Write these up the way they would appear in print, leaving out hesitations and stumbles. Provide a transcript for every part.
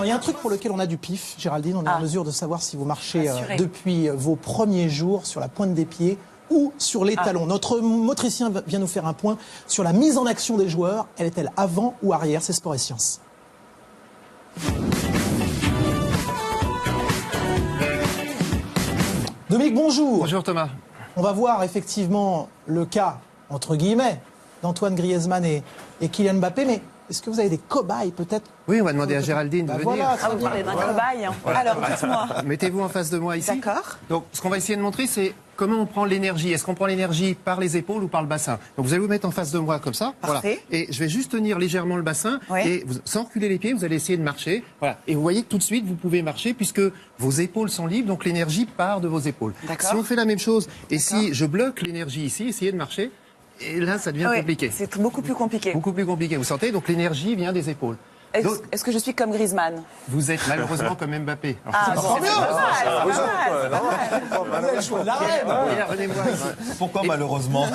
Non, il y a un truc pour lequel on a du pif, Géraldine. On est en mesure de savoir si vous marchez depuis vos premiers jours sur la pointe des pieds ou sur les talons. Notre motricien vient nous faire un point sur la mise en action des joueurs. Elle est-elle avant ou arrière? C'est Sport et Sciences. Dominique, bonjour. Bonjour Thomas. On va voir effectivement le cas, entre guillemets, d'Antoine Griezmann et Kylian Mbappé, mais est-ce que vous avez des cobayes peut-être? Oui, on va demander à Géraldine de venir. Voilà, Ah, vous avez un cobaye. Voilà. Alors, dites-moi. Mettez-vous en face de moi ici. D'accord. Donc, ce qu'on va essayer de montrer, c'est comment on prend l'énergie. Est-ce qu'on prend l'énergie par les épaules ou par le bassin? Donc, vous allez vous mettre en face de moi comme ça. Parfait. Voilà. Et je vais juste tenir légèrement le bassin. Ouais. Et sans reculer les pieds, vous allez essayer de marcher. Voilà. Et vous voyez que tout de suite, vous pouvez marcher puisque vos épaules sont libres. Donc, l'énergie part de vos épaules. D'accord. Si on fait la même chose, et si je bloque l'énergie ici, essayez de marcher. Et là, ça devient compliqué. C'est beaucoup plus compliqué. Beaucoup plus compliqué. Vous sentez? Donc, l'énergie vient des épaules. Est-ce que je suis comme Griezmann? Vous êtes malheureusement comme Mbappé. Alors, Ah, bon, c'est pas mal. Revenez-moi. Pourquoi malheureusement?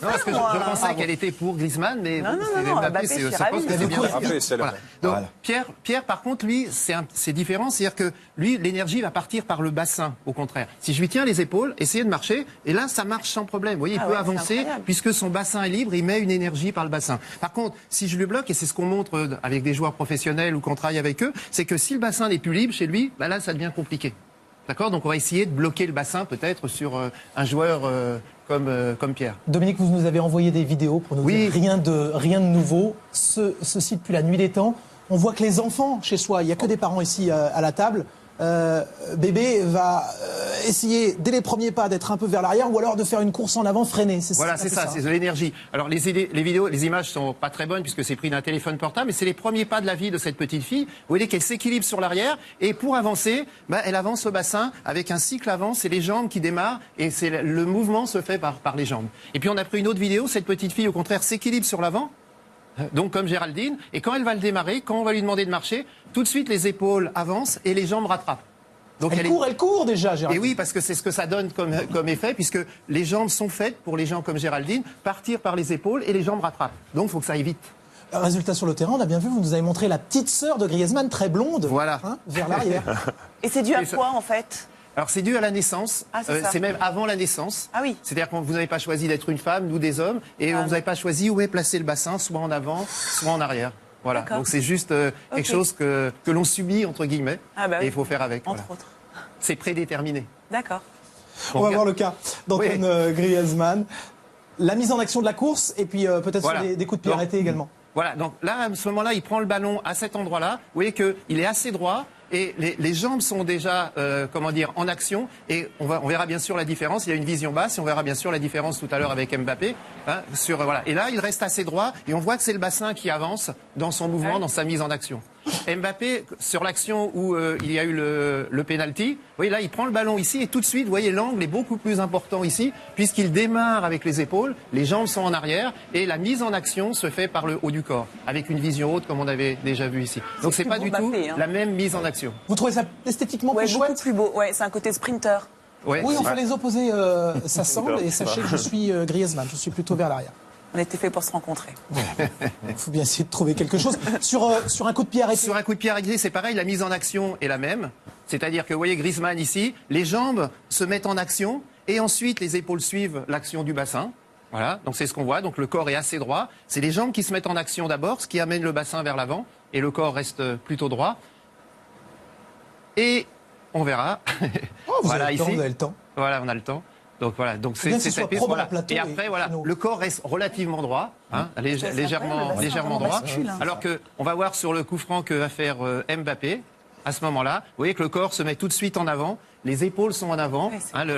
Parce que je pensais qu'elle était pour Griezmann, mais Non, Mbappé, c'est je suis sa ravie. poste. Voilà. Donc, Pierre, par contre, lui, c'est différent. C'est-à-dire que lui, l'énergie va partir par le bassin, au contraire. Si je lui tiens les épaules, essayez de marcher, et là, ça marche sans problème. Vous voyez, il peut avancer, puisque son bassin est libre, il met une énergie par le bassin. Par contre, si je le bloque, et c'est ce qu'on montre avec des joueurs professionnels ou qu'on travaille avec eux, c'est que si le bassin n'est plus libre chez lui, bah là, ça devient compliqué. D'accord? Donc, on va essayer de bloquer le bassin, peut-être, sur un joueur comme Pierre. Dominique, vous nous avez envoyé des vidéos pour nous dire rien de nouveau. Ceci depuis la nuit des temps. On voit que les enfants chez soi, il n'y a que des parents ici à la table. Bébé va essayer dès les premiers pas d'être un peu vers l'arrière ou alors de faire une course en avant freinée. Voilà, c'est ça, c'est de l'énergie. Alors les vidéos, les images sont pas très bonnes puisque c'est pris d'un téléphone portable, mais c'est les premiers pas de la vie de cette petite fille. Vous voyez qu'elle s'équilibre sur l'arrière et pour avancer, elle avance au bassin avec un cycle avant, c'est les jambes qui démarrent et le mouvement se fait par les jambes. Et puis on a pris une autre vidéo, cette petite fille au contraire s'équilibre sur l'avant. Donc comme Géraldine, et quand elle va le démarrer, quand on va lui demander de marcher, tout de suite les épaules avancent et les jambes rattrapent. Donc elle court déjà, Géraldine. Et oui, parce que c'est ce que ça donne comme effet, puisque les jambes sont faites, pour les gens comme Géraldine, partir par les épaules et les jambes rattrapent. Donc il faut que ça aille vite. Résultat sur le terrain, on a bien vu, vous nous avez montré la petite sœur de Griezmann, très blonde, voilà. Vers l'arrière. Et c'est dû à quoi en fait? Alors c'est dû à la naissance, c'est même avant la naissance. Ah oui. C'est-à-dire que vous n'avez pas choisi d'être une femme, nous des hommes, et vous n'avez pas choisi où est placé le bassin, soit en avant, soit en arrière. Voilà, donc c'est juste quelque chose que l'on subit, entre guillemets, et il faut faire avec. Entre autres. C'est prédéterminé. D'accord. On va voir le cas d'Antoine Griezmann. La mise en action de la course, et puis peut-être sur des coups de pied arrêtés également. Voilà, donc là, à ce moment-là, il prend le ballon à cet endroit-là. Vous voyez qu'il est assez droit. Et les jambes sont déjà, en action. Et on verra bien sûr la différence. Il y a une vision basse et on verra bien sûr la différence tout à l'heure avec Mbappé. Et là, il reste assez droit et on voit que c'est le bassin qui avance dans son mouvement, dans sa mise en action. Mbappé, sur l'action où il y a eu le penalty, vous voyez là, il prend le ballon ici et tout de suite, vous voyez, l'angle est beaucoup plus important ici puisqu'il démarre avec les épaules, les jambes sont en arrière et la mise en action se fait par le haut du corps, avec une vision haute comme on avait déjà vu ici. Donc c'est pas du tout la même mise en action. Vous trouvez ça esthétiquement plus chouette? Beaucoup plus beau. Ouais, c'est un côté sprinter. Oui, enfin les opposés s'assemblent et sachez que je suis Griezmann, je suis plutôt vers l'arrière. On était fait pour se rencontrer. Il faut bien essayer de trouver quelque chose. Sur un coup de pied arrêté. Sur un coup de pied arrêté, c'est pareil, la mise en action est la même. C'est-à-dire que vous voyez Griezmann ici, les jambes se mettent en action et ensuite les épaules suivent l'action du bassin. Voilà, donc c'est ce qu'on voit. Donc le corps est assez droit. C'est les jambes qui se mettent en action d'abord, ce qui amène le bassin vers l'avant et le corps reste plutôt droit. Et on verra. Oh, vous avez le temps. Voilà, on a le temps. Donc voilà, donc c'est cette piste. Voilà. Et après, voilà, le corps reste relativement droit, légèrement droit. Alors que on va voir sur le coup franc que va faire Mbappé. À ce moment-là, vous voyez que le corps se met tout de suite en avant, les épaules sont en avant,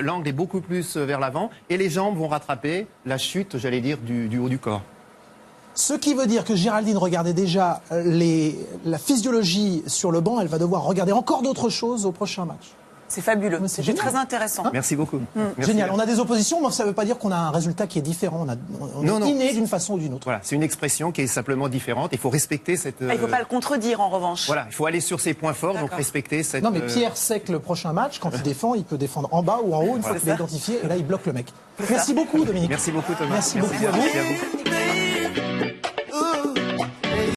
l'angle est beaucoup plus vers l'avant, et les jambes vont rattraper la chute, j'allais dire, du haut du corps. Ce qui veut dire que Géraldine regardait déjà la physiologie sur le banc, elle va devoir regarder encore d'autres choses au prochain match. C'est fabuleux, c'est très intéressant. Merci beaucoup. Merci. Génial, on a des oppositions, mais ça ne veut pas dire qu'on a un résultat qui est différent, on est inné d'une façon ou d'une autre. Voilà, c'est une expression qui est simplement différente, il faut respecter cette... Il ne faut pas le contredire en revanche. Voilà, il faut aller sur ses points forts, donc respecter cette... Non mais Pierre sait que le prochain match, quand il défend, il peut défendre en bas ou en haut, une fois qu'il est identifié, et là il bloque le mec. Merci beaucoup Dominique. Merci beaucoup Thomas. Merci beaucoup à vous. Merci à vous.